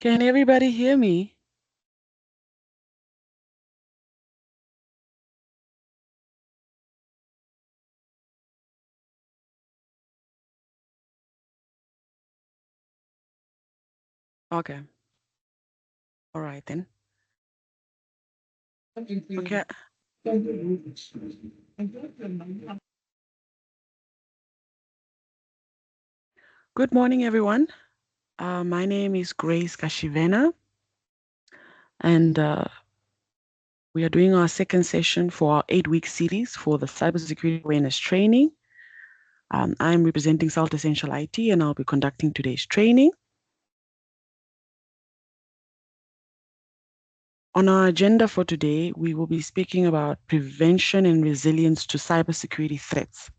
Can everybody hear me? Okay. All right then. Okay. Good morning, everyone. My name is Grace Kashivena, and we are doing our second session for our 8-week series for the Cybersecurity Awareness training. I'm representing Salt Essential IT, and I'll be conducting today's training. On our agenda for today, we will be speaking about prevention and resilience to cybersecurity threats.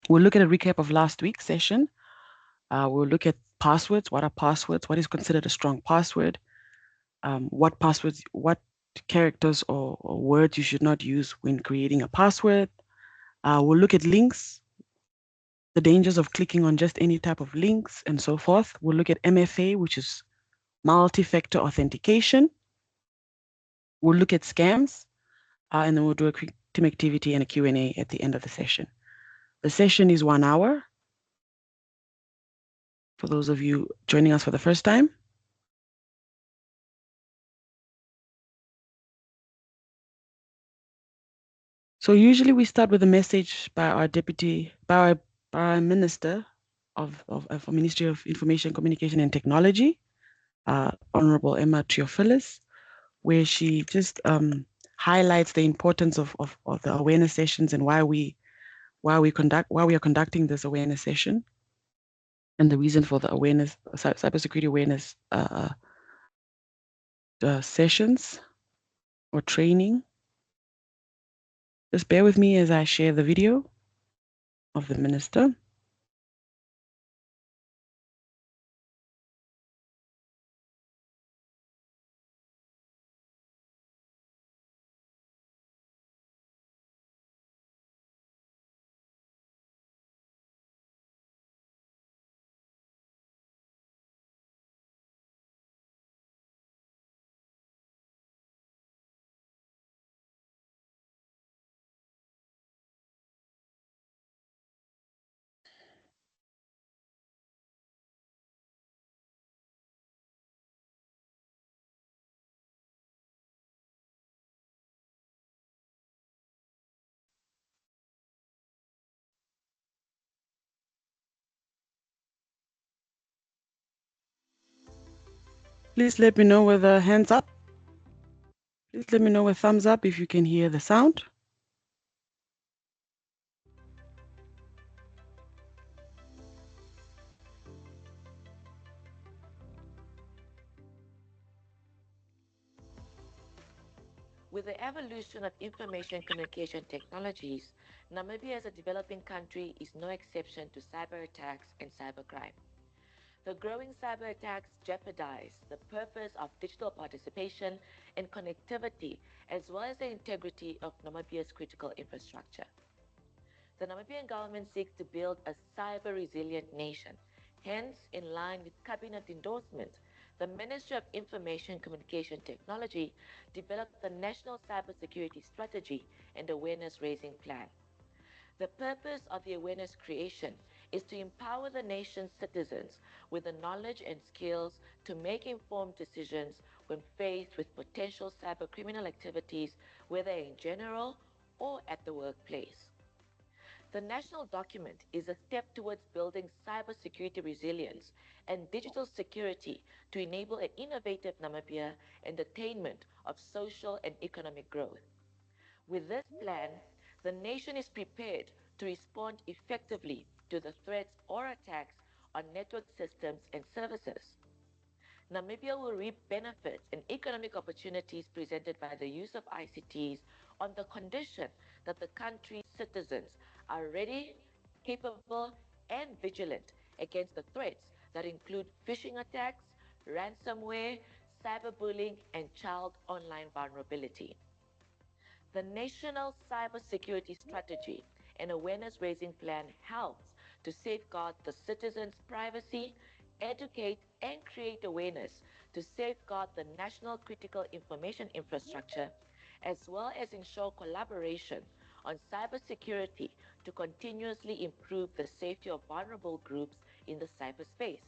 We'll look at a recap of last week's session. We'll look at passwords. What are passwords? What is considered a strong password? What passwords, what characters or words you should not use when creating a password. We'll look at links, the dangers of clicking on just any type of links and so forth. We'll look at MFA, which is multi-factor authentication. We'll look at scams, and then we'll do a quick team activity and a Q&A at the end of the session. The session is 1 hour. For those of you joining us for the first time, so usually we start with a message by our Minister of Ministry of Information, Communication and Technology, Honorable Emma Theophilus, where she just highlights the importance of the awareness sessions and why we are conducting this awareness session, and the reason for the awareness, cybersecurity awareness sessions or training. Just bear with me as I share the video of the minister. Please let me know with a hands up. Please let me know with thumbs up if you can hear the sound. With the evolution of information communication technologies, Namibia as a developing country is no exception to cyber attacks and cybercrime. The growing cyber attacks jeopardize the purpose of digital participation and connectivity, as well as the integrity of Namibia's critical infrastructure. The Namibian government seeks to build a cyber-resilient nation. Hence, in line with cabinet endorsement, the Ministry of Information Communication Technology developed the National Cybersecurity Strategy and Awareness Raising Plan. The purpose of the awareness creation is to empower the nation's citizens with the knowledge and skills to make informed decisions when faced with potential cybercriminal activities, whether in general or at the workplace. The national document is a step towards building cybersecurity resilience and digital security to enable an innovative Namibia and attainment of social and economic growth. With this plan, the nation is prepared to respond effectively to the threats or attacks on network systems and services. Namibia will reap benefits and economic opportunities presented by the use of ICTs on the condition that the country's citizens are ready, capable, and vigilant against the threats that include phishing attacks, ransomware, cyberbullying, and child online vulnerability. The National Cybersecurity Strategy and Awareness Raising Plan helps to safeguard the citizens' privacy educate, and create awareness to safeguard the national critical information infrastructure, as well as ensure collaboration on cybersecurity to continuously improve the safety of vulnerable groups in the cyberspace.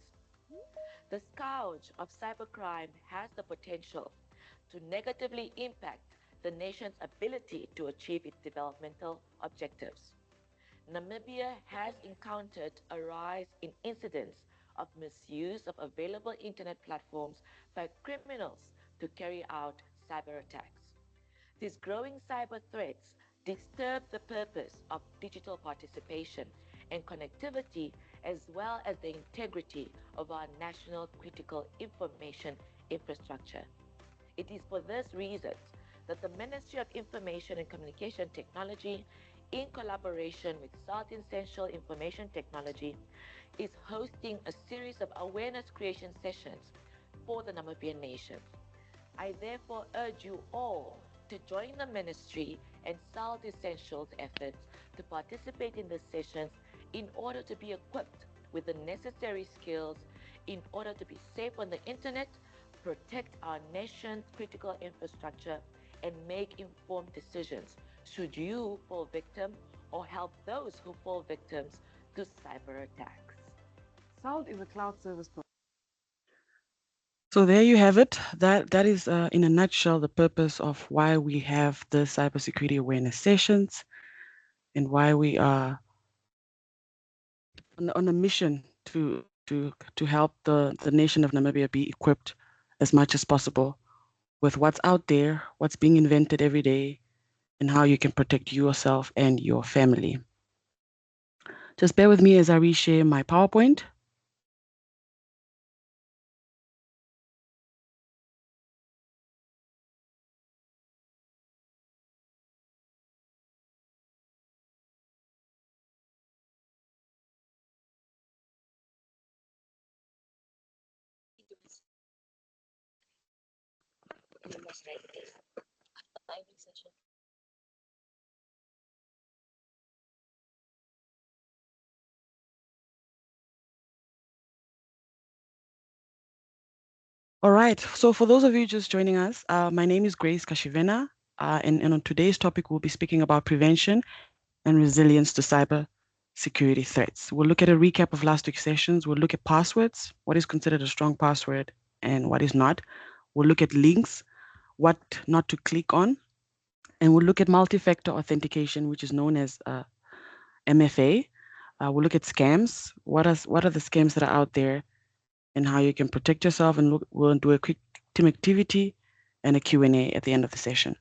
The scourge of cybercrime has the potential to negatively impact the nation's ability to achieve its developmental objectives. Namibia has encountered a rise in incidents of misuse of available internet platforms by criminals to carry out cyber attacks. These growing cyber threats disturb the purpose of digital participation and connectivity, as well as the integrity of our national critical information infrastructure. It is for these reasons that the Ministry of Information and Communication Technology, in collaboration with South Essential Information Technology, is hosting a series of awareness creation sessions for the Namibian nation. I therefore urge you all to join the ministry and South Essentials efforts to participate in the sessions in order to be equipped with the necessary skills in order to be safe on the internet, protect our nation's critical infrastructure, and make informed decisions should you fall victim or help those who fall victims to cyber attacks. South is a cloud service provider. So there you have it. That is, in a nutshell, the purpose of why we have the cybersecurity awareness sessions and why we are on a mission to help the nation of Namibia be equipped as much as possible with what's out there, what's being invented every day, and how you can protect yourself and your family. Just bear with me as I reshare my PowerPoint. All right. So for those of you just joining us, my name is Grace Kashivena, and on today's topic, we'll be speaking about prevention and resilience to cyber security threats. We'll look at a recap of last week's sessions. We'll look at passwords, what is considered a strong password and what is not. We'll look at links, what not to click on, and we'll look at multi-factor authentication, which is known as MFA. We'll look at scams. What are the scams that are out there and how you can protect yourself, and we'll do a quick team activity and a Q&A at the end of the session.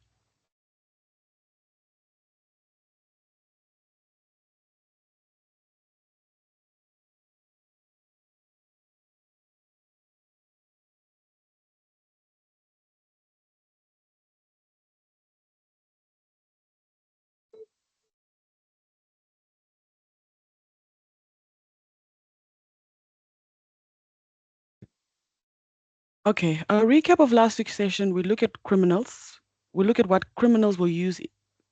Okay, a recap of last week's session. We look at criminals. We look at what criminals will use.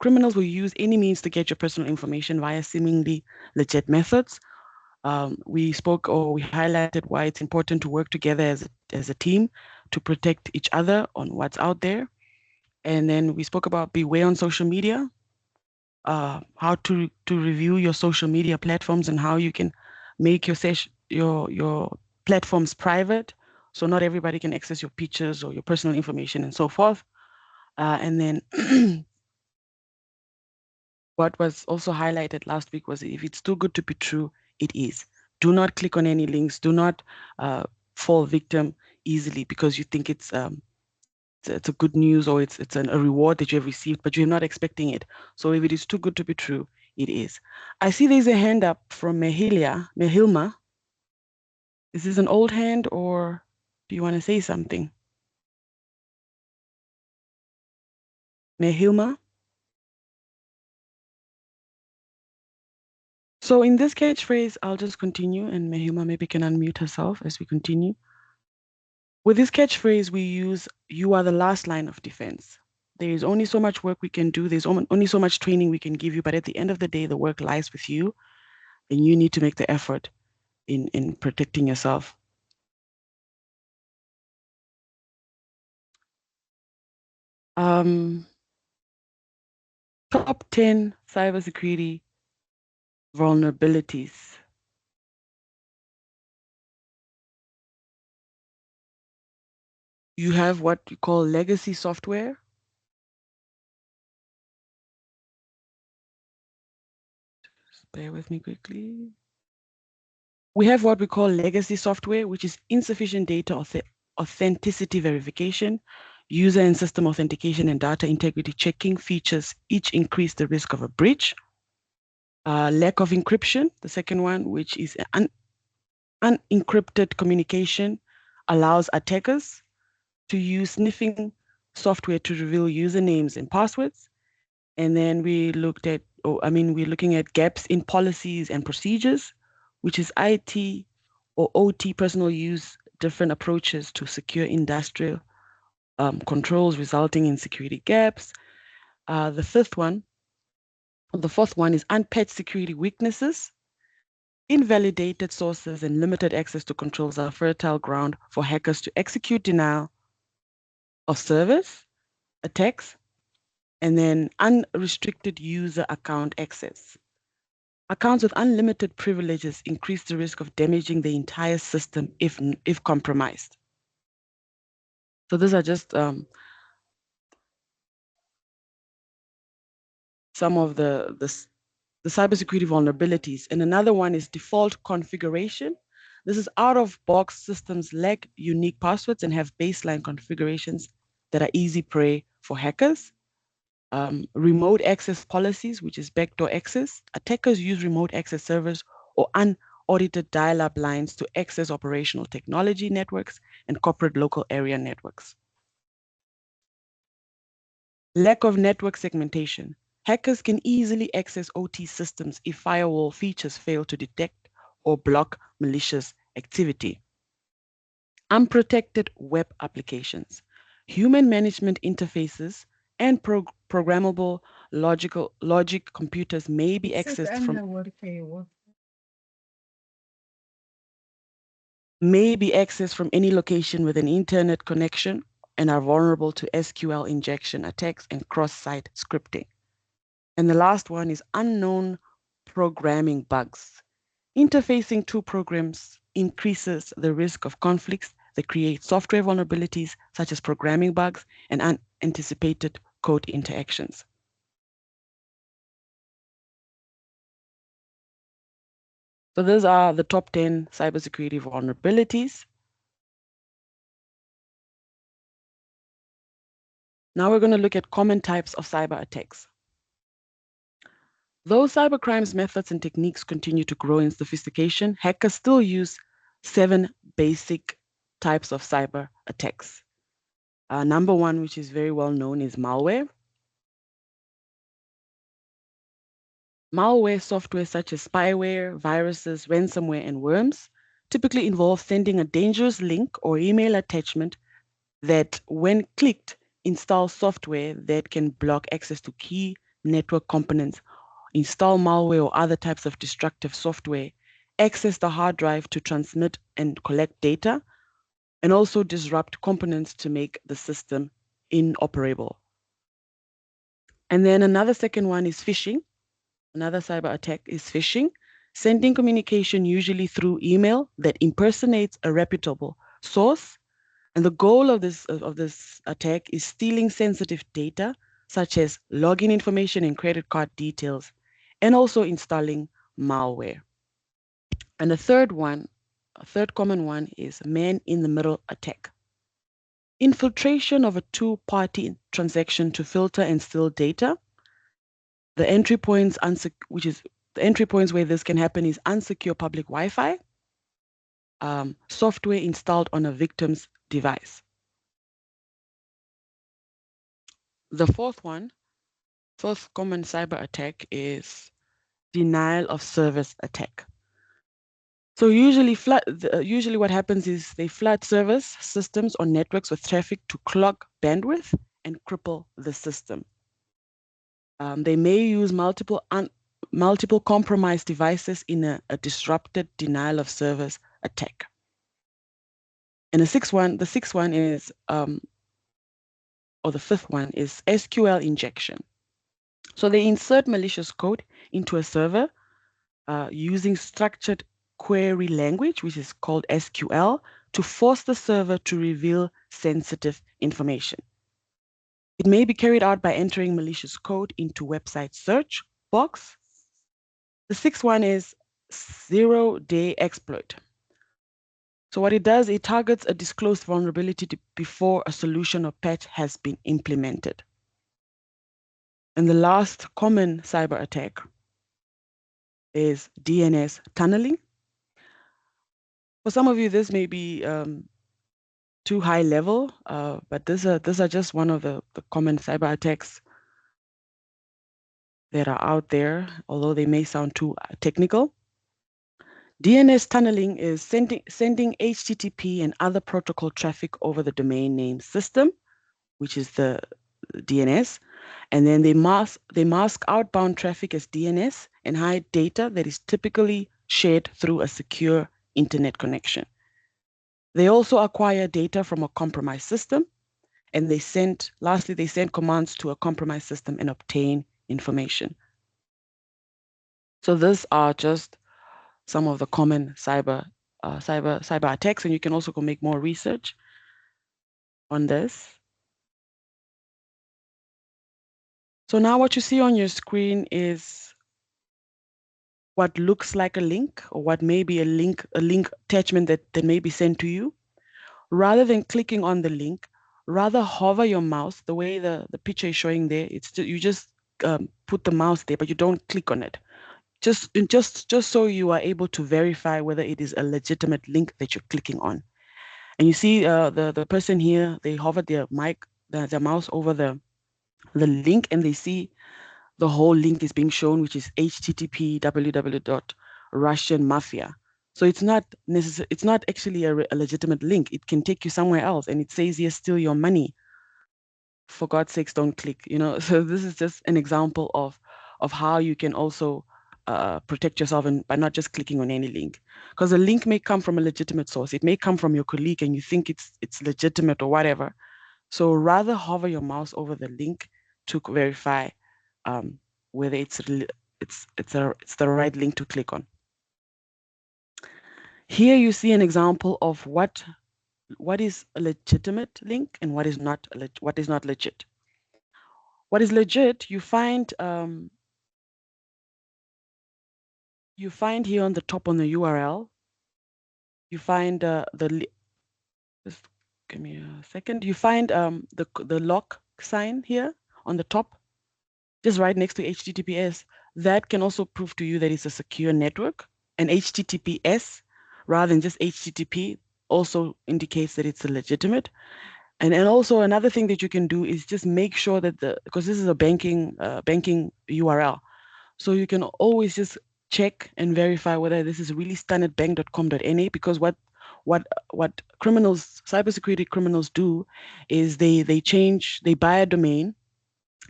Criminals will use any means to get your personal information via seemingly legit methods. We spoke or we highlighted why it's important to work together as a team to protect each other on what's out there. And then we spoke about beware on social media, how to review your social media platforms and how you can make your platforms private, so not everybody can access your pictures or your personal information and so forth. And then what was also highlighted last week was if it's too good to be true, it is. Do not click on any links. Do not fall victim easily because you think it's a good news or it's a reward that you have received, but you're not expecting it. So if it is too good to be true, it is. I see there's a hand up from Mehilma. Is this an old hand or do you want to say something? Mehilma? So in this catchphrase, I'll just continue and Mehilma maybe can unmute herself as we continue. With this catchphrase, we use you are the last line of defense. There is only so much work we can do. There's only so much training we can give you. But at the end of the day, the work lies with you and you need to make the effort in protecting yourself. Um, Top 10 cybersecurity vulnerabilities. You have what we call legacy software. Just bear with me quickly. We have what we call legacy software, which is insufficient data authenticity verification, user and system authentication, and data integrity checking features each increase the risk of a breach. Lack of encryption, the second one, which is unencrypted communication, allows attackers to use sniffing software to reveal usernames and passwords. And then we're looking at gaps in policies and procedures, which is IT or OT personal use, different approaches to secure industrial controls resulting in security gaps. The fourth one is unpatched security weaknesses. Invalidated sources and limited access to controls are fertile ground for hackers to execute denial of service attacks, and then unrestricted user account access. Accounts with unlimited privileges increase the risk of damaging the entire system if compromised. So these are just some of the cybersecurity vulnerabilities. And another one is default configuration. This is out-of-box systems lack unique passwords and have baseline configurations that are easy prey for hackers. Remote access policies, which is backdoor access. Attackers use remote access servers or unaudited dial-up lines to access operational technology networks and corporate local area networks. Lack of network segmentation. Hackers can easily access OT systems if firewall features fail to detect or block malicious activity. Unprotected web applications. Human management interfaces and programmable logic computers may be accessed from any location with an internet connection and are vulnerable to SQL injection attacks and cross-site scripting. And the last one is unknown programming bugs. Interfacing two programs increases the risk of conflicts that create software vulnerabilities such as programming bugs and unanticipated code interactions. So those are the top 10 cybersecurity vulnerabilities. Now we're going to look at common types of cyber attacks. Though cybercrimes methods and techniques continue to grow in sophistication, hackers still use 7 basic types of cyber attacks. Number one, which is very well known, is malware. Malware software such as spyware, viruses, ransomware, and worms typically involve sending a dangerous link or email attachment that, when clicked, installs software that can block access to key network components, install malware or other types of destructive software, access the hard drive to transmit and collect data, and also disrupt components to make the system inoperable. And then another second one is phishing. Another cyber attack is phishing, sending communication usually through email that impersonates a reputable source. And the goal of this attack is stealing sensitive data, such as login information and credit card details, and also installing malware. And a third common one is man-in-the-middle attack. Infiltration of a two-party transaction to filter and steal data. The entry points, the entry points where this can happen is unsecure public Wi-Fi, software installed on a victim's device. The fourth common cyber attack is denial of service attack. So usually what happens is they flood service systems or networks with traffic to clog bandwidth and cripple the system. They may use multiple compromised devices in a disrupted denial of service attack. And the sixth one is or the fifth one is SQL injection. So they insert malicious code into a server using structured query language, which is called SQL, to force the server to reveal sensitive information. It may be carried out by entering malicious code into website search box. The sixth one is zero-day exploit. So what it does, it targets a disclosed vulnerability before a solution or patch has been implemented. And the last common cyber attack is DNS tunneling. For some of you, this may be too high level, but these are just one of the common cyber attacks that are out there, although they may sound too technical. DNS tunneling is sending HTTP and other protocol traffic over the domain name system, which is the DNS, and then they mask outbound traffic as DNS and hide data that is typically shared through a secure internet connection. They also acquire data from a compromised system, and lastly, they send commands to a compromised system and obtain information. So these are just some of the common cyber attacks, and you can also go make more research on this. So now what you see on your screen is what looks like a link, or what may be a link attachment that may be sent to you. Rather than clicking on the link, rather hover your mouse the way the picture is showing there. You just put the mouse there, but you don't click on it. Just so you are able to verify whether it is a legitimate link that you're clicking on. And you see the person here, they hover their mouse over the link, and they see the whole link is being shown, which is http www.russian mafia. So it's not actually a legitimate link. It can take you somewhere else, and it says here, steal your money. For God's sakes, don't click. So this is just an example of how you can also protect yourself by not just clicking on any link, because a link may come from a legitimate source. It may come from your colleague, and you think it's legitimate or whatever. So rather hover your mouse over the link to verify whether it's the right link to click on. Here you see an example of what is a legitimate link and what is not legit. What is legit, you find here on the top on the URL. You find just give me a second. You find the lock sign here on the top, just right next to HTTPS. That can also prove to you that it's a secure network. And HTTPS, rather than just HTTP, also indicates that it's a legitimate. And also another thing that you can do is just make sure that because this is a banking URL, so you can always just check and verify whether this is really standardbank.com.na, because what cybersecurity criminals do is they buy a domain,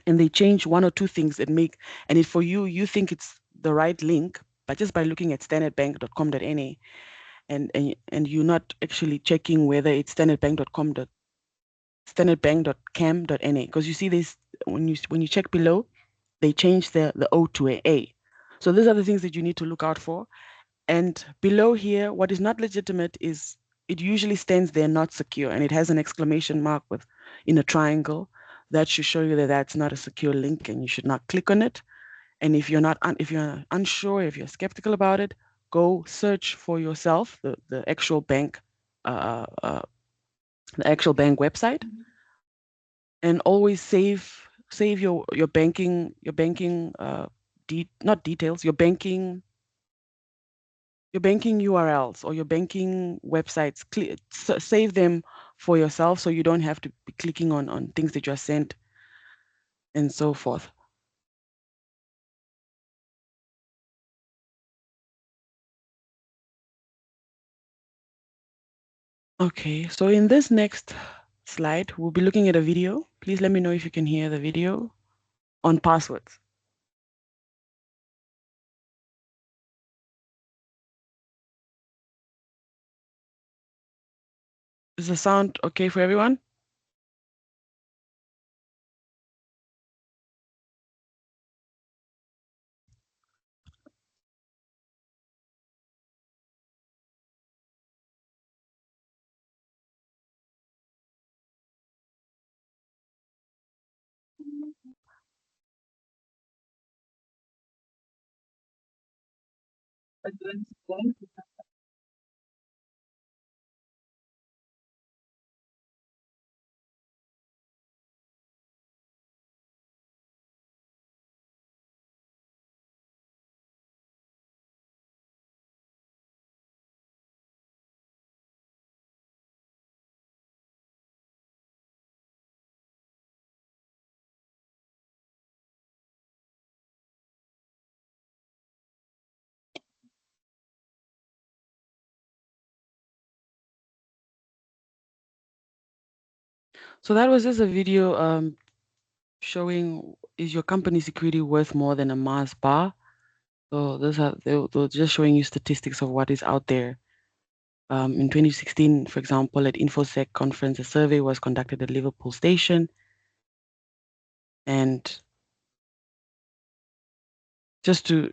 and they change one or two things and for you think it's the right link, but just by looking at standardbank.com.na, and you're not actually checking whether it's standardbank.cam.na, because you see this when you check below, they change the O to a A. So these are the things that you need to look out for. And below here, what is not legitimate is it usually stands there not secure, and it has an exclamation mark in a triangle. That should show you that that's not a secure link, and you should not click on it. And if you're unsure, if you're skeptical about it, go search for yourself the actual bank website, and always save your banking not details, your banking URLs or your banking websites. Save them for yourself, so you don't have to be clicking on things that you're sent and so forth. Okay, so in this next slide, we'll be looking at a video. Please let me know if you can hear the video on passwords. Is the sound okay for everyone? So that was just a video showing, is your company security worth more than a Mars bar? So those are they're just showing you statistics of what is out there. In 2016, for example, at InfoSec conference, a survey was conducted at Liverpool Station, and just to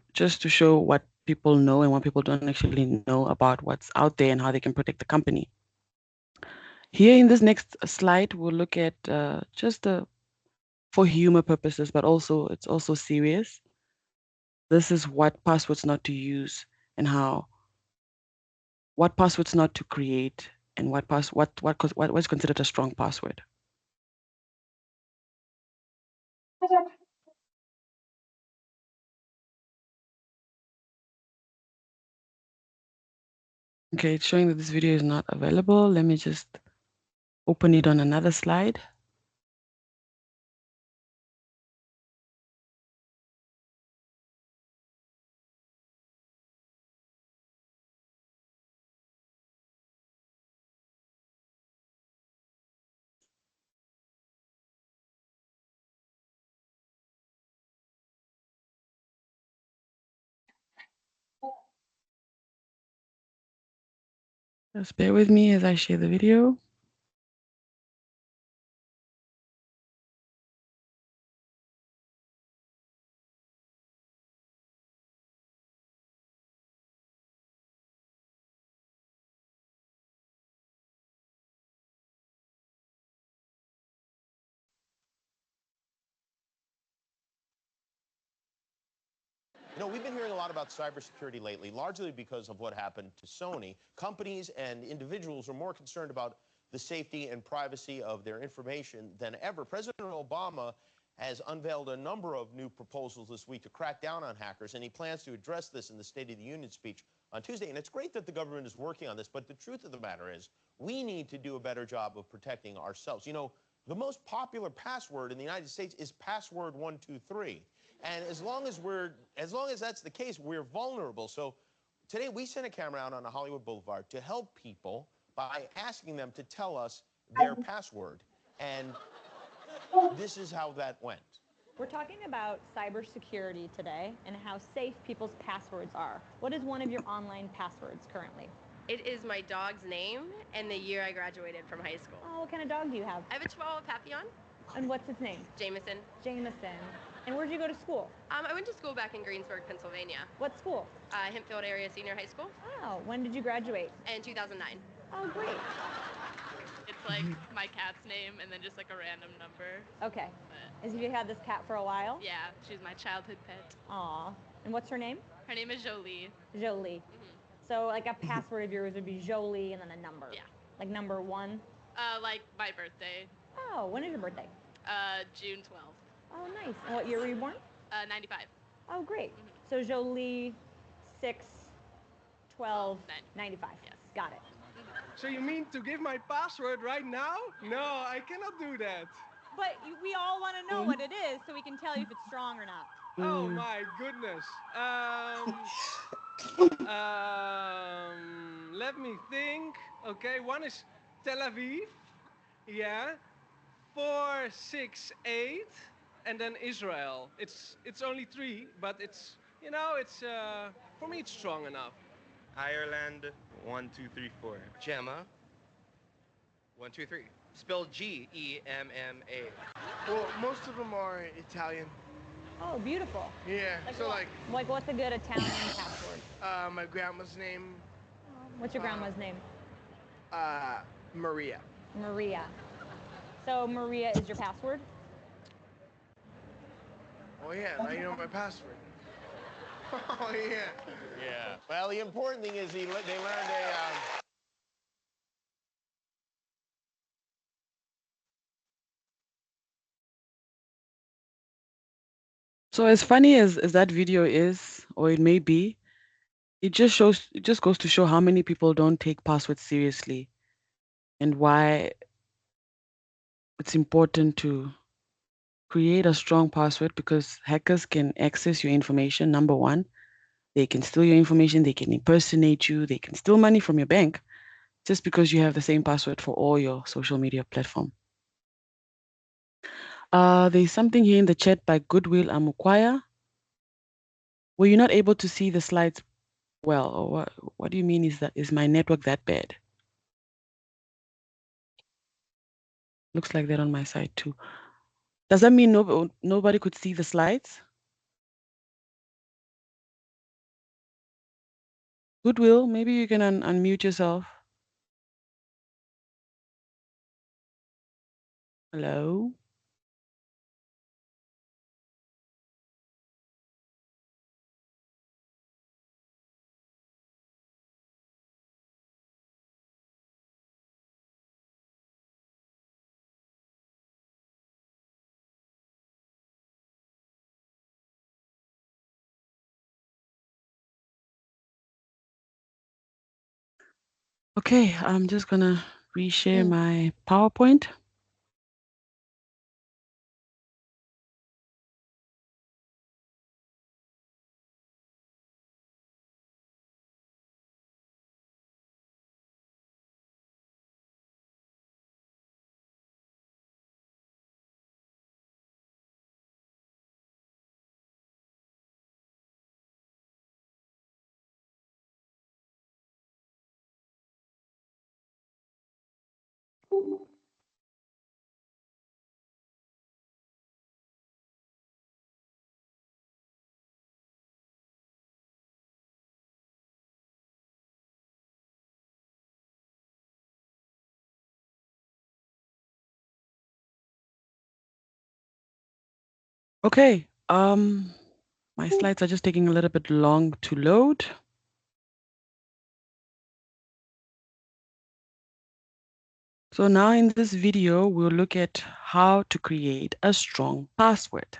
show what people know and what people don't actually know about what's out there and how they can protect the company. Here in this next slide, we'll look at just for humor purposes, but also it's also serious. This is what passwords not to use and how what passwords not to create and what's considered a strong password. Okay, it's showing that this video is not available. Let me just open it on another slide. Just bear with me as I share the video. You know, we've been hearing a lot about cybersecurity lately, largely because of what happened to Sony. Companies and individuals are more concerned about the safety and privacy of their information than ever. President Obama has unveiled a number of new proposals this week to crack down on hackers, and he plans to address this in the State of the Union speech on Tuesday. And it's great that the government is working on this, but the truth of the matter is we need to do a better job of protecting ourselves. You know, the most popular password in the United States is password 123. And as long as that's the case, we're vulnerable. So today we sent a camera out on a Hollywood Boulevard to help people by asking them to tell us their password. And this is how that went. We're talking about cybersecurity today and how safe people's passwords are. What is one of your online passwords currently? It is my dog's name and the year I graduated from high school. Oh, what kind of dog do you have? I have a Chihuahua Papillon, And what's its name? Jameson. Jameson. And where'd you go to school? I went to school back in Greensburg, Pennsylvania. What school? Hempfield Area Senior High School Oh, when did you graduate? in 2009. Oh, great. It's like my cat's name and then just like a random number. Okay. But Have you had this cat for a while? yeah, she's my childhood pet. Aw. And what's her name? Her name is Jolie. Jolie. So like a password of yours would be Jolie and then a number. Yeah. Like number 1. Like my birthday, Oh, when is your birthday? June 12th. Oh, nice. And what year were you born? 95. Oh, great. So Jolie, 6, 12, 95. Yes. Got it. So you mean to give my password right now? No, I cannot do that. But we all want to know what it is so we can tell you if it's strong or not. Oh my goodness. Let me think. Okay, one is Tel Aviv. Yeah. 468, and then Israel. It's only 3, but it's for me it's strong enough. Ireland, 1, 2, 3, 4. Gemma, 1, 2, 3. Spelled Gemma. Well, most of them are Italian. Oh, beautiful. Yeah. So what? Like what's a good Italian password? my grandma's name, What's your grandma's name? Maria. Maria. So Maria is your password? Oh yeah, now you know my password. Oh yeah. Yeah. Well, the important thing is they learned a. So as funny as that video is, or it may be, it just goes to show how many people don't take passwords seriously and why it's important to create a strong password because hackers can access your information. Number one, they can steal your information, they can impersonate you, they can steal money from your bank just because you have the same password for all your social media platform. There's something here in the chat by Goodwill Amukwaya. Were you not able to see the slides well? Or what do you mean is my network that bad? Looks like that on my side too. Does that mean nobody could see the slides? Goodwill, maybe you can unmute yourself. Hello? Okay, I'm just gonna reshare my PowerPoint. Okay, my slides are just taking a little bit long to load. So now in this video, we'll look at how to create a strong password.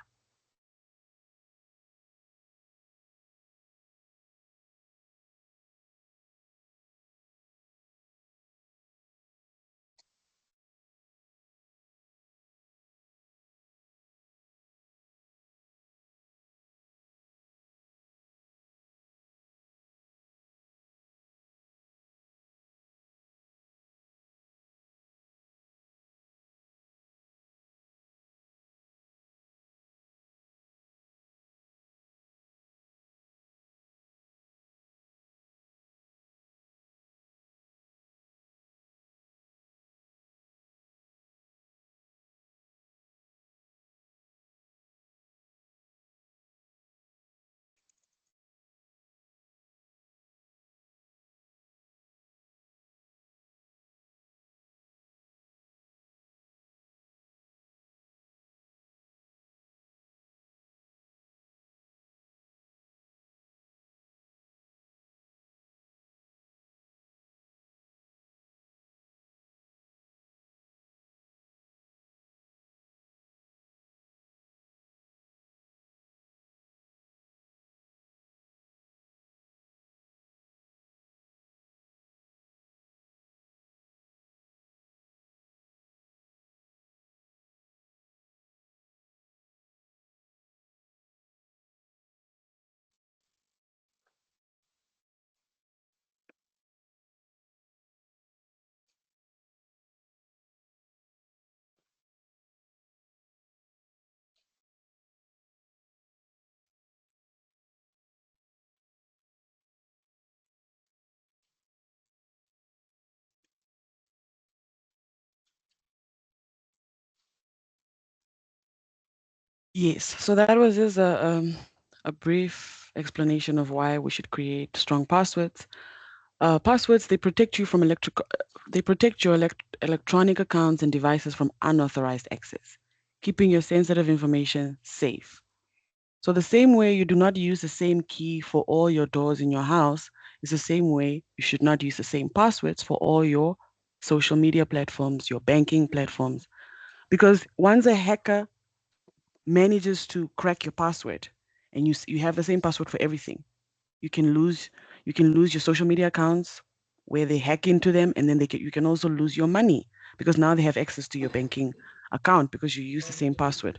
Yes, so that was just a brief explanation of why we should create strong passwords. Passwords, they protect you from they protect your electronic accounts and devices from unauthorized access, keeping your sensitive information safe. So the same way you do not use the same key for all your doors in your house is the same way you should not use the same passwords for all your social media platforms, your banking platforms. Because once a hacker manages to crack your password and you have the same password for everything, you can lose your social media accounts where they hack into them, and then you can also lose your money because now they have access to your banking account because you use the same password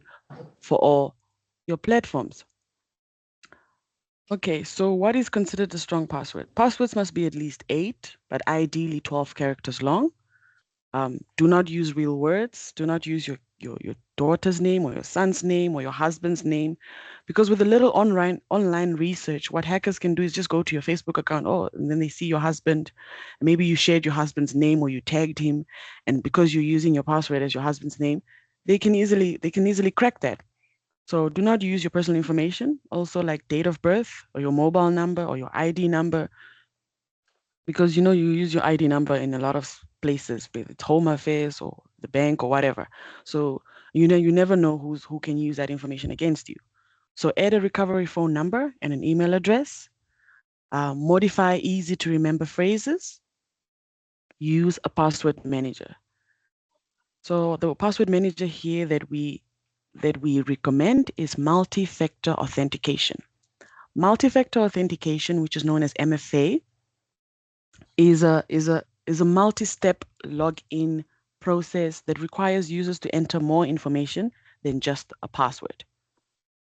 for all your platforms. Okay, so what is considered a strong password? Passwords must be at least 8, but ideally 12 characters long. Do not use real words. Do not use your daughter's name or your son's name or your husband's name. Because with a little online research, what hackers can do is just go to your Facebook account, oh, and then they see your husband. Maybe you shared your husband's name or you tagged him, and because you're using your password as your husband's name, they can easily crack that. So do not use your personal information, also like date of birth or your mobile number or your ID number, because you use your ID number in a lot of places, whether it's home affairs or the bank or whatever. So you never know who can use that information against you. So add a recovery phone number and an email address. Modify easy to remember phrases. Use a password manager. So the password manager here that we recommend is multi-factor authentication. Multi-factor authentication, which is known as MFA, is a multi-step login process that requires users to enter more information than just a password.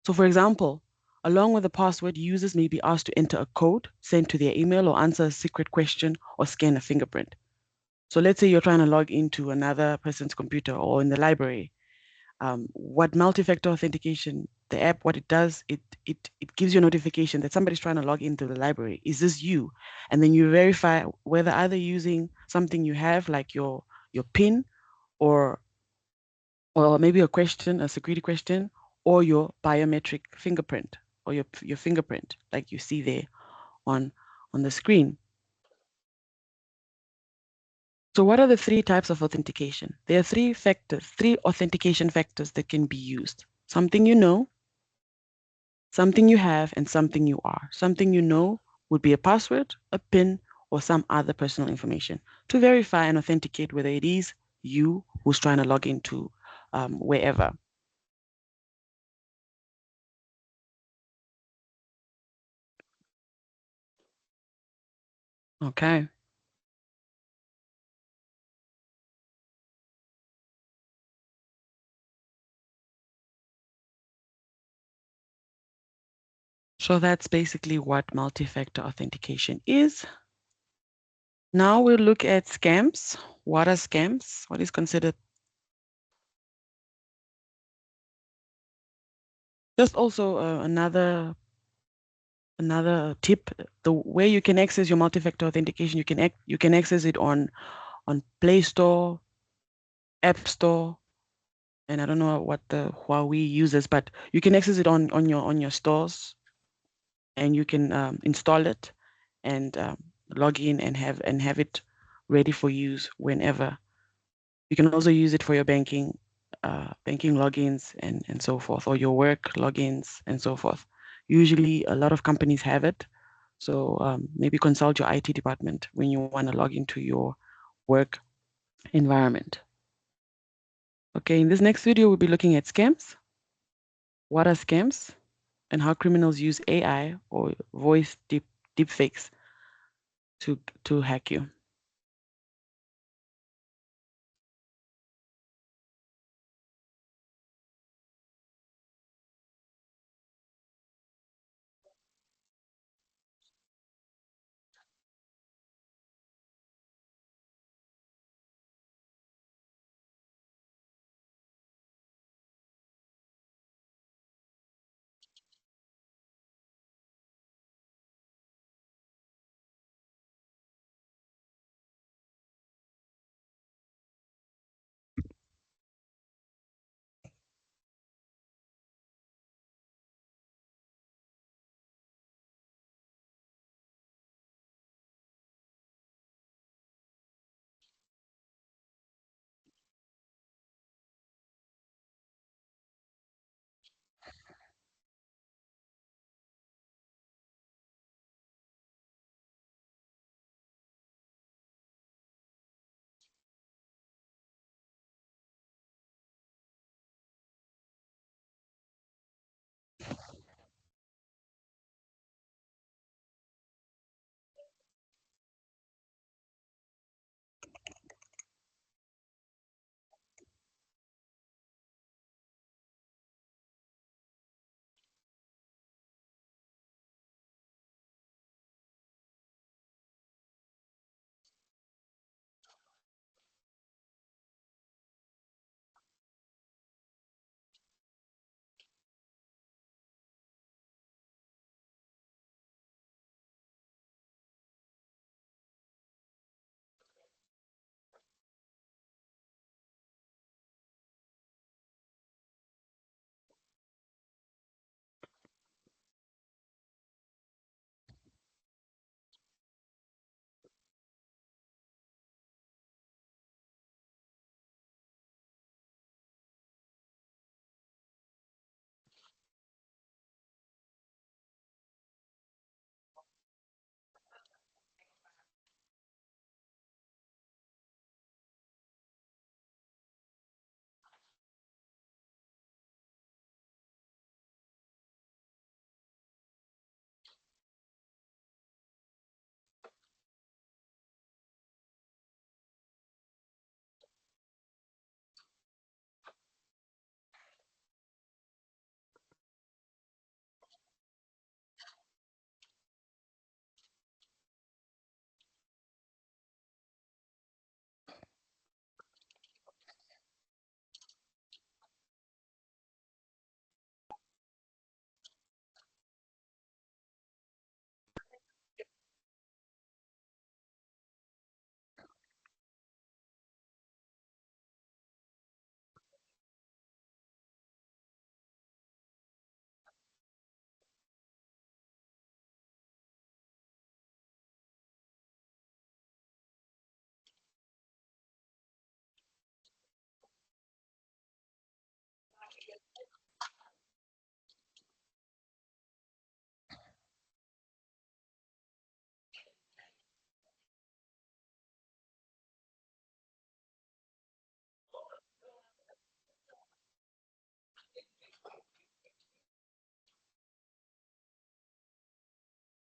So for example, along with the password, users may be asked to enter a code sent to their email or answer a secret question or scan a fingerprint. So let's say you're trying to log into another person's computer or in the library. What multi-factor authentication, the app, what it does, it gives you a notification that somebody's trying to log into the library. Is this you? And then you verify whether either using something you have, like your PIN, or or maybe a question, a security question, or your biometric fingerprint, or your fingerprint, like you see there on on the screen. So what are the three types of authentication? There are three authentication factors that can be used. Something you know, something you have, and something you are. Something you know would be a password, a PIN, or some other personal information to verify and authenticate whether it is you who's trying to log into wherever. Okay. So that's basically what multi-factor authentication is. Now we'll look at scams. What are scams? What is considered? Just also another tip: the way you can access your multi-factor authentication, you can access it on Play Store, App Store, and I don't know what the Huawei uses, but you can access it on your stores, and you can install it and log in and have it ready for use whenever. You can also use it for your banking logins and so forth, or your work logins and so forth. Usually, a lot of companies have it. So maybe consult your IT department when you want to log into your work environment. Okay, in this next video, we'll be looking at scams. What are scams and how criminals use AI or voice deepfakes to hack you.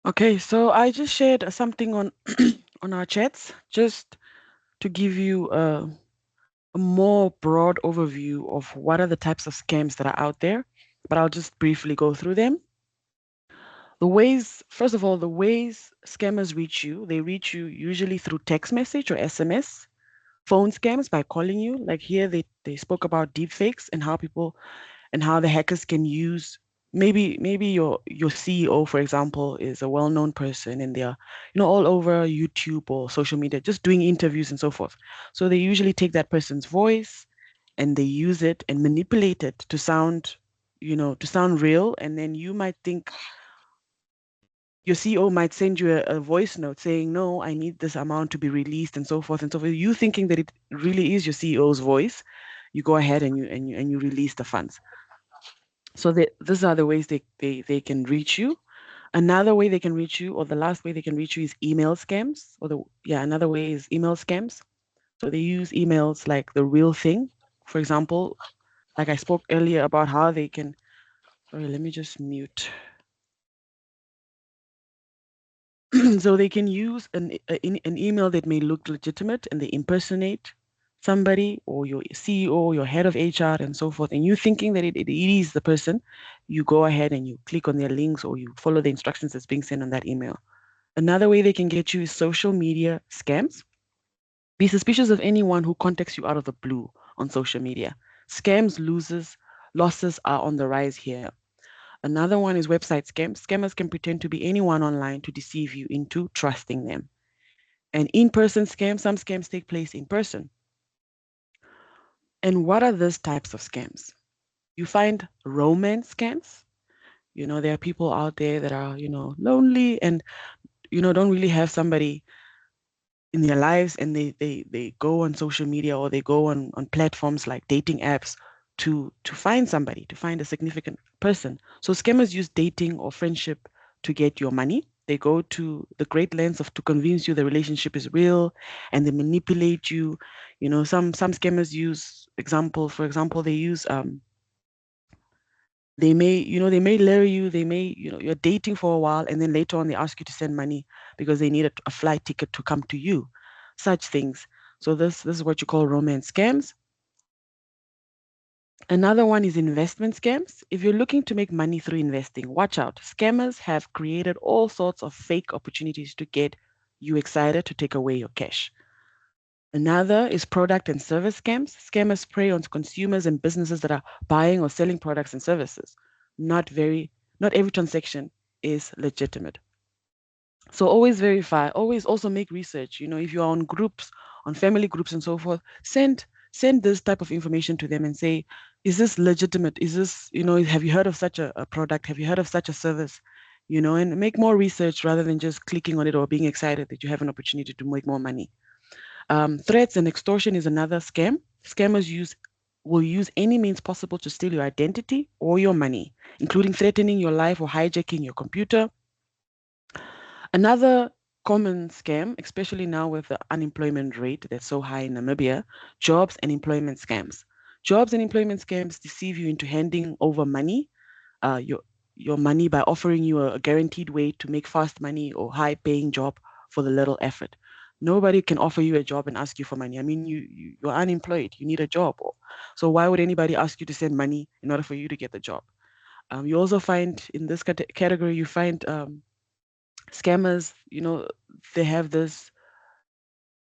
Okay, so I just shared something on on our chats just to give you a more broad overview of what are the types of scams that are out there, but I'll just briefly go through them. The ways, first of all, the ways scammers reach you, they reach you usually through text message or SMS, phone scams by calling you. Like here, they spoke about deepfakes and how people and how the hackers can use maybe your CEO, for example, is a well-known person and they're all over YouTube or social media just doing interviews and so forth. So they usually take that person's voice and they use it and manipulate it to sound to sound real, and then you might think your CEO might send you a voice note saying, no, I need this amount to be released and so forth and so forth. You thinking that it really is your CEO's voice, you go ahead and you release the funds. So these are the ways they can reach you. Another way they can reach you, or the last way they can reach you, is email scams. Another way is email scams. So they use emails like the real thing. For example, like I spoke earlier about how they can. Sorry, let me just mute. So they can use an email that may look legitimate and they impersonate somebody or your CEO, your head of HR, and so forth. And you thinking that it is the person, you go ahead and you click on their links or you follow the instructions that's being sent on that email. Another way they can get you is social media scams. Be suspicious of anyone who contacts you out of the blue on social media. Losses are on the rise here. Another one is website scams. Scammers can pretend to be anyone online to deceive you into trusting them. And in-person scams, some scams take place in person. And what are those types of scams? You find romance scams. There are people out there that are, lonely and, don't really have somebody in their lives, and they go on social media or they go on platforms like dating apps to find somebody, to find a significant person. So scammers use dating or friendship to get your money. They go to the great lengths of to convince you the relationship is real, and they manipulate you. Some scammers use example for example they use they may lure you, they may, you're dating for a while and then later on they ask you to send money because they need a flight ticket to come to you. Such things. So this is what you call romance scams. Another one is investment scams. If you're looking to make money through investing, watch out. Scammers have created all sorts of fake opportunities to get you excited to take away your cash. Another is product and service scams. Scammers prey on consumers and businesses that are buying or selling products and services. Not very, not every transaction is legitimate. So always verify, always also make research. If you're on groups, on family groups and so forth, send this type of information to them and say, is this legitimate? Is this, have you heard of such a product? Have you heard of such a service? And make more research rather than just clicking on it or being excited that you have an opportunity to make more money. Threats and extortion is another scam. Scammers will use any means possible to steal your identity or your money, including threatening your life or hijacking your computer. Another common scam, especially now with the unemployment rate that's so high in Namibia, jobs and employment scams. Jobs and employment scams deceive you into handing over money, uh, your your money by offering you a guaranteed way to make fast money or high paying job for the little effort. Nobody can offer you a job and ask you for money. I mean, you're unemployed, you need a job. So why would anybody ask you to send money in order for you to get the job? You also find in this category, you find scammers, they have this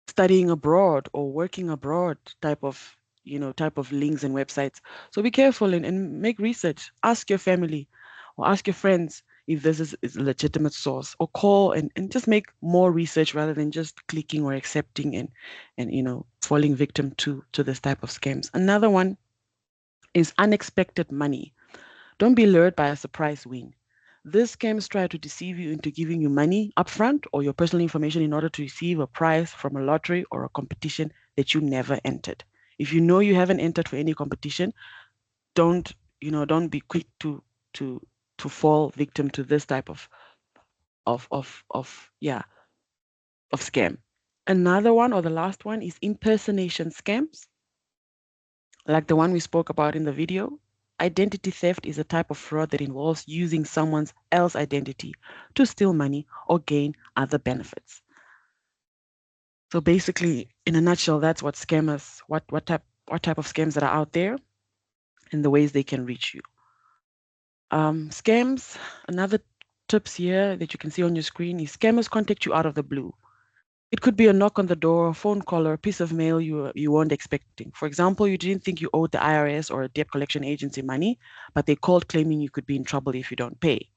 studying abroad or working abroad type of links and websites. So be careful and make research. Ask your family or ask your friends if this is a legitimate source, or call and just make more research rather than just clicking or accepting and falling victim to this type of scams. Another one is unexpected money. Don't be lured by a surprise win. These scams try to deceive you into giving you money upfront or your personal information in order to receive a prize from a lottery or a competition that you never entered. If you know you haven't entered for any competition, don't don't be quick to to fall victim to this type of scam. Another one, or the last one, is impersonation scams, like the one we spoke about in the video. Identity theft is a type of fraud that involves using someone else's identity to steal money or gain other benefits. So basically, in a nutshell, that's what scammers, what type of scams that are out there and the ways they can reach you. Scams, another tips here that you can see on your screen is scammers contact you out of the blue. It could be a knock on the door, a phone call, or a piece of mail you weren't expecting. For example, you didn't think you owed the IRS or a debt collection agency money, but they called claiming you could be in trouble if you don't pay.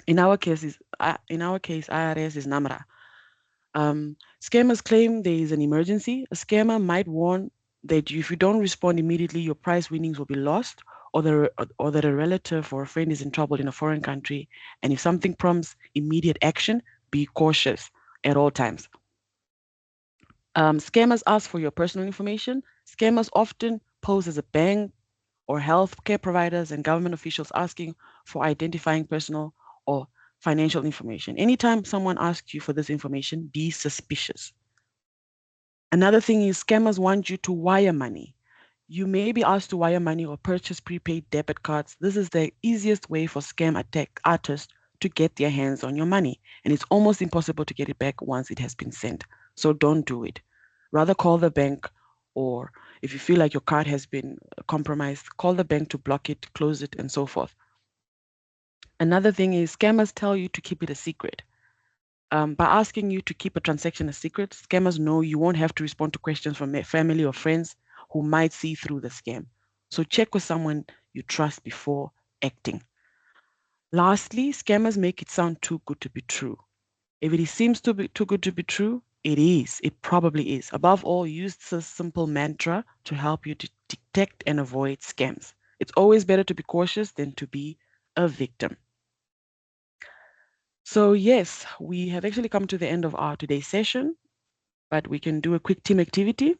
In our case, IRS is NAMRA. Scammers claim there is an emergency. A scammer might warn that if you don't respond immediately, your prize winnings will be lost, or that a relative or a friend is in trouble in a foreign country. And if something prompts immediate action, be cautious at all times. Scammers ask for your personal information. Scammers often pose as a bank or healthcare providers and government officials asking for identifying personal or financial information. Anytime someone asks you for this information, be suspicious. Another thing is scammers want you to wire money. You may be asked to wire money or purchase prepaid debit cards. This is the easiest way for scam attack artists to get their hands on your money, and it's almost impossible to get it back once it has been sent. So don't do it. Rather call the bank, or if you feel like your card has been compromised, call the bank to block it, close it, and so forth. Another thing is scammers tell you to keep it a secret. By asking you to keep a transaction a secret, scammers know you won't have to respond to questions from family or friends who might see through the scam. So check with someone you trust before acting. Lastly, scammers make it sound too good to be true. If it seems to be too good to be true, it is. It probably is. Above all, use this simple mantra to help you to detect and avoid scams. It's always better to be cautious than to be a victim. So, yes, we have actually come to the end of our today's session, but we can do a quick team activity.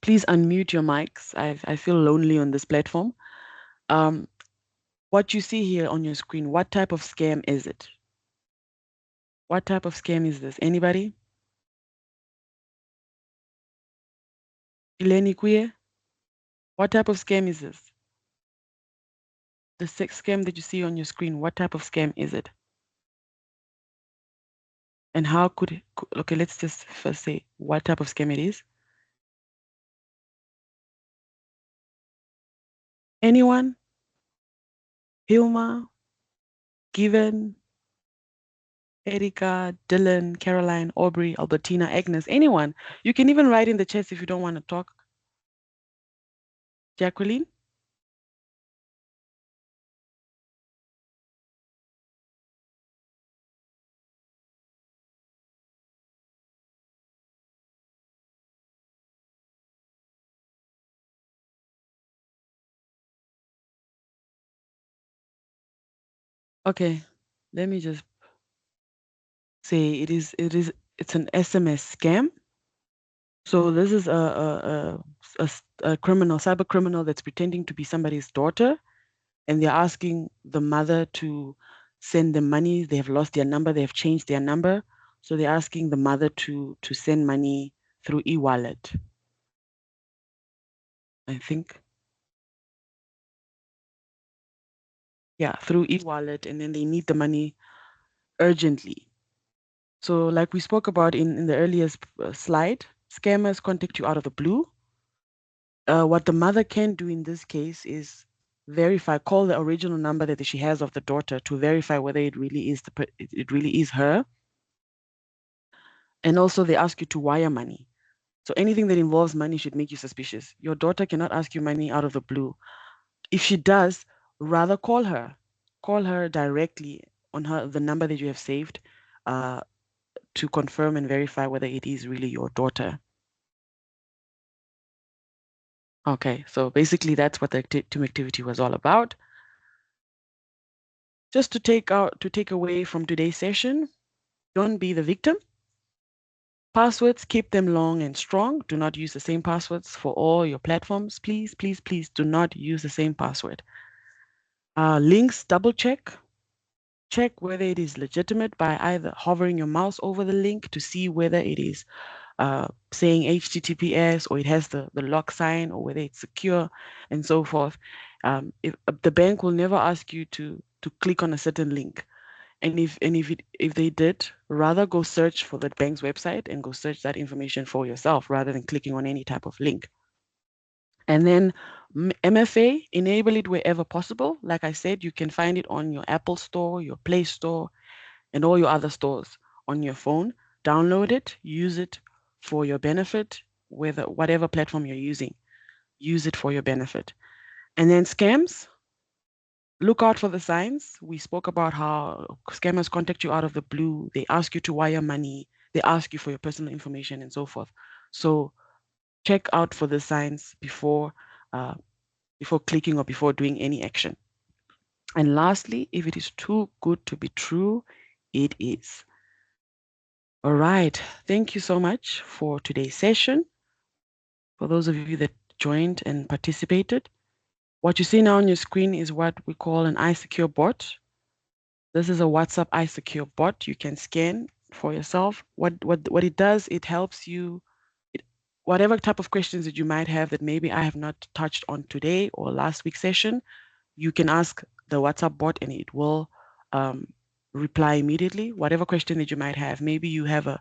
Please unmute your mics. I feel lonely on this platform. Um, what you see here on your screen, what type of scam is it? What type of scam is this? Anybody? Ileni Kuye? What type of scam is this? The sex scam that you see on your screen, what type of scam is it? And how okay, let's just first say what type of scam it is. Anyone? Hilma? Given? Erika, Dylan, Caroline, Aubrey, Albertina, Agnes, anyone. You can even write in the chat if you don't want to talk. Jacqueline? Okay, let me just say it's an SMS scam. So this is a criminal, cyber criminal that's pretending to be somebody's daughter, and they're asking the mother to send them money. They have lost their number, they have changed their number. So they're asking the mother to send money through e-wallet, I think. Yeah, through e-wallet, and then they need the money urgently. So like we spoke about in the earliest slide, scammers contact you out of the blue. What the mother can do in this case is call the original number that she has of the daughter to verify whether it really is it really is her. And also they ask you to wire money. So anything that involves money should make you suspicious. Your daughter cannot ask you money out of the blue. If she does, rather call her. Call her directly on the number that you have saved uh, to confirm and verify whether it is really your daughter. Okay, so basically that's what the team activity was all about. Just to take away from today's session, don't be the victim. Passwords, keep them long and strong. Do not use the same passwords for all your platforms. Please, please, please do not use the same password. Links, double check. Check whether it is legitimate by either hovering your mouse over the link to see whether it is saying HTTPS, or it has the lock sign, or whether it's secure and so forth. If the bank will never ask you to click on a certain link. And if they did, rather go search for that bank's website and go search that information for yourself rather than clicking on any type of link. And then MFA, enable it wherever possible. Like I said, you can find it on your Apple Store, your Play Store, and all your other stores on your phone. Download it, use it for your benefit, whatever platform you're using, use it for your benefit. And then scams, look out for the signs. We spoke about how scammers contact you out of the blue. They ask you to wire money. They ask you for your personal information and so forth. So check out for the signs uh, before clicking or before doing any action. And lastly, if it is too good to be true, it is. All right. Thank you so much for today's session. For those of you that joined and participated, what you see now on your screen is what we call an iSecure bot. This is a WhatsApp iSecure bot. You can scan for yourself. What it does, it helps you, whatever type of questions that you might have that maybe I have not touched on today or last week's session, you can ask the WhatsApp bot and it will um, reply immediately. Whatever question that you might have, maybe you have a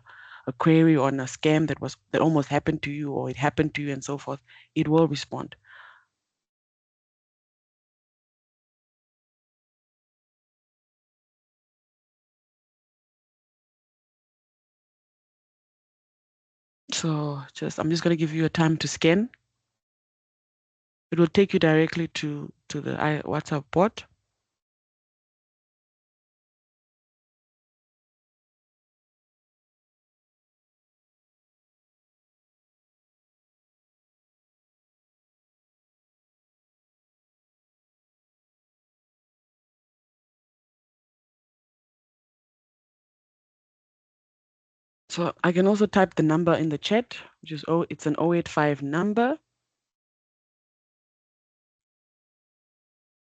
query on a scam that almost happened to you, or it happened to you and so forth, it will respond. So I'm just going to give you a time to scan. It will take you directly to the WhatsApp bot. So I can also type the number in the chat, which is it's an 085 number.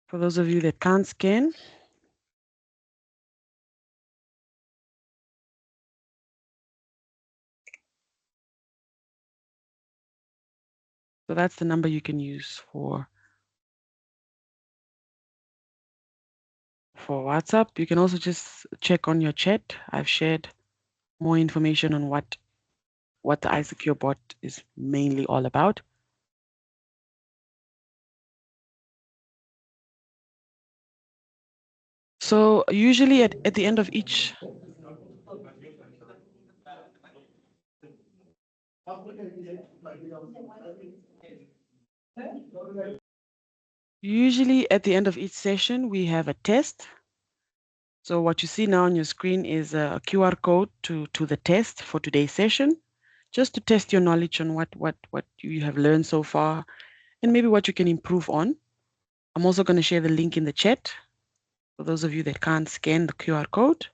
For those of you that can't scan, so that's the number you can use for WhatsApp. You can also just check on your chat. I've shared more information on what the iSecure bot is mainly all about. So usually at the end of each session, we have a test. So what you see now on your screen is a QR code to the test for today's session, just to test your knowledge on what you have learned so far and maybe what you can improve on. I'm also going to share the link in the chat for those of you that can't scan the QR code.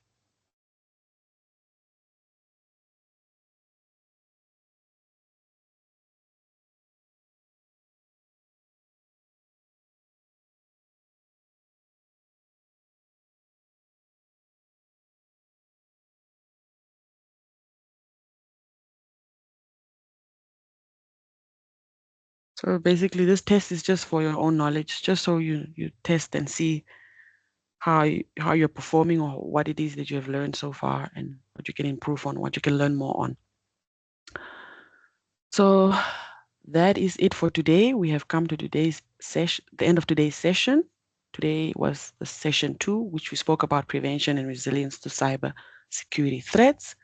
So basically, this test is just for your own knowledge, just so you test and see how you're performing or what it is that you have learned so far and what you can improve on, what you can learn more on. So that is it for today. We have come to today's session, the end of today's session. Today was the session 2, which we spoke about prevention and resilience to cyber security threats.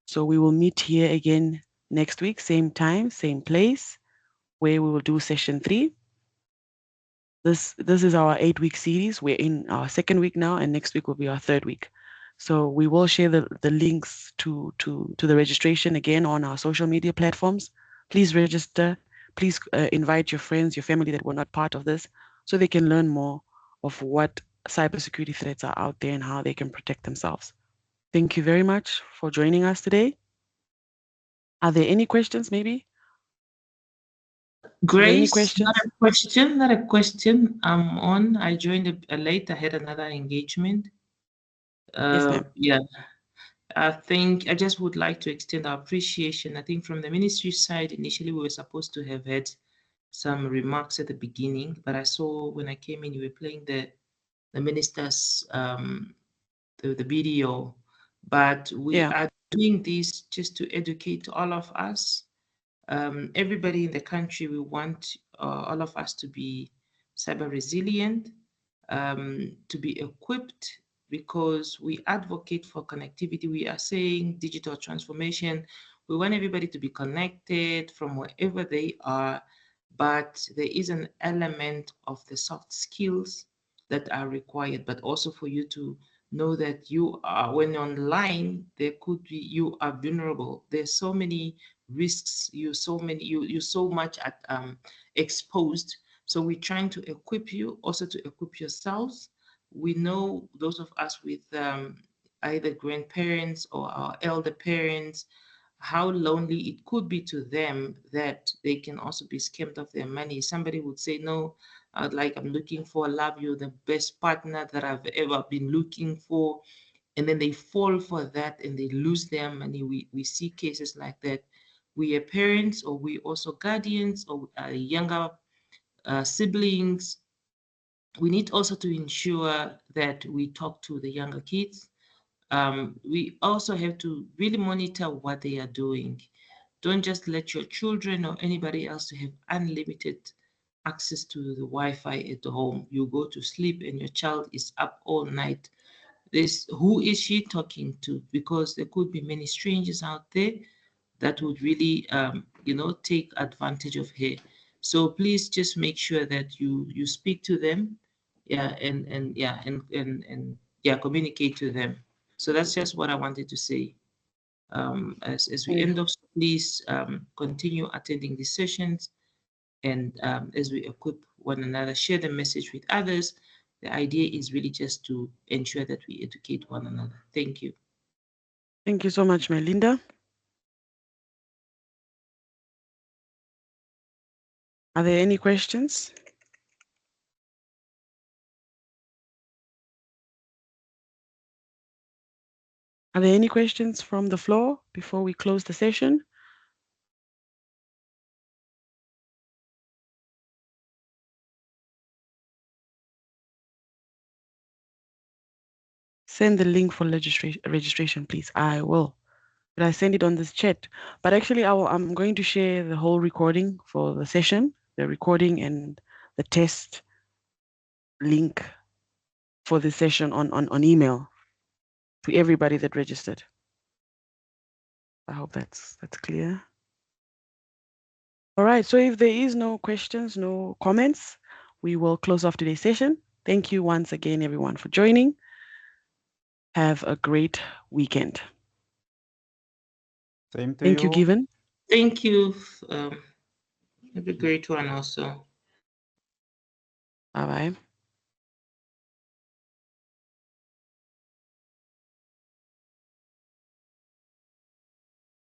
So we will meet here again next week, same time, same place, where we will do session 3. This is our 8-week series. We're in our 2nd week now, and next week will be our 3rd week. So we will share the links to the registration again on our social media platforms. Please register. Please invite your friends, your family that were not part of this, so they can learn more of what cybersecurity threats are out there and how they can protect themselves. Thank you very much for joining us today. Are there any questions, maybe? Grace, not a question. I'm on. I joined late. I had another engagement. Yes, ma'am. Yeah. I think I just would like to extend our appreciation. I think from the ministry side, initially we were supposed to have had some remarks at the beginning, but I saw when I came in, you were playing the minister's the video. But we are doing this just to educate all of us. Everybody in the country, we want all of us to be cyber resilient, to be equipped, because we advocate for connectivity. We are saying digital transformation. We want everybody to be connected from wherever they are, but there is an element of the soft skills that are required, but also for you to know that you are, when online, there could be, you are vulnerable. There's so many risks, you so much at exposed. So we're trying to equip you, also to equip yourselves. We know those of us with either grandparents or our elder parents, how lonely it could be to them, that they can also be scammed of their money. Somebody would say, no, I'm looking for love, you're the best partner that I've ever been looking for. And then they fall for that and they lose their money. We see cases like that. We are parents, or we also guardians, or younger siblings. We need also to ensure that we talk to the younger kids. We also have to really monitor what they are doing. Don't just let your children or anybody else to have unlimited access to the Wi-Fi at home. You go to sleep and your child is up all night. Who is she talking to? Because there could be many strangers out there that would really, take advantage of her. So please just make sure that you speak to them, communicate to them. So that's just what I wanted to say. As we end off, please continue attending these sessions, and as we equip one another, share the message with others. The idea is really just to ensure that we educate one another. Thank you. Thank you so much, Melinda. Are there any questions? Are there any questions from the floor before we close the session? Send the link for registration, please. I will. But I send it on this chat. But actually, I'm going to share the whole recording for the session, the recording and the test link for the session on email to everybody that registered. I hope that's clear. All right, so if there is no questions, no comments, we will close off today's session. Thank you once again, everyone, for joining. Have a great weekend. Same to Thank you, Given. Thank you. Have a great one also. Bye-bye.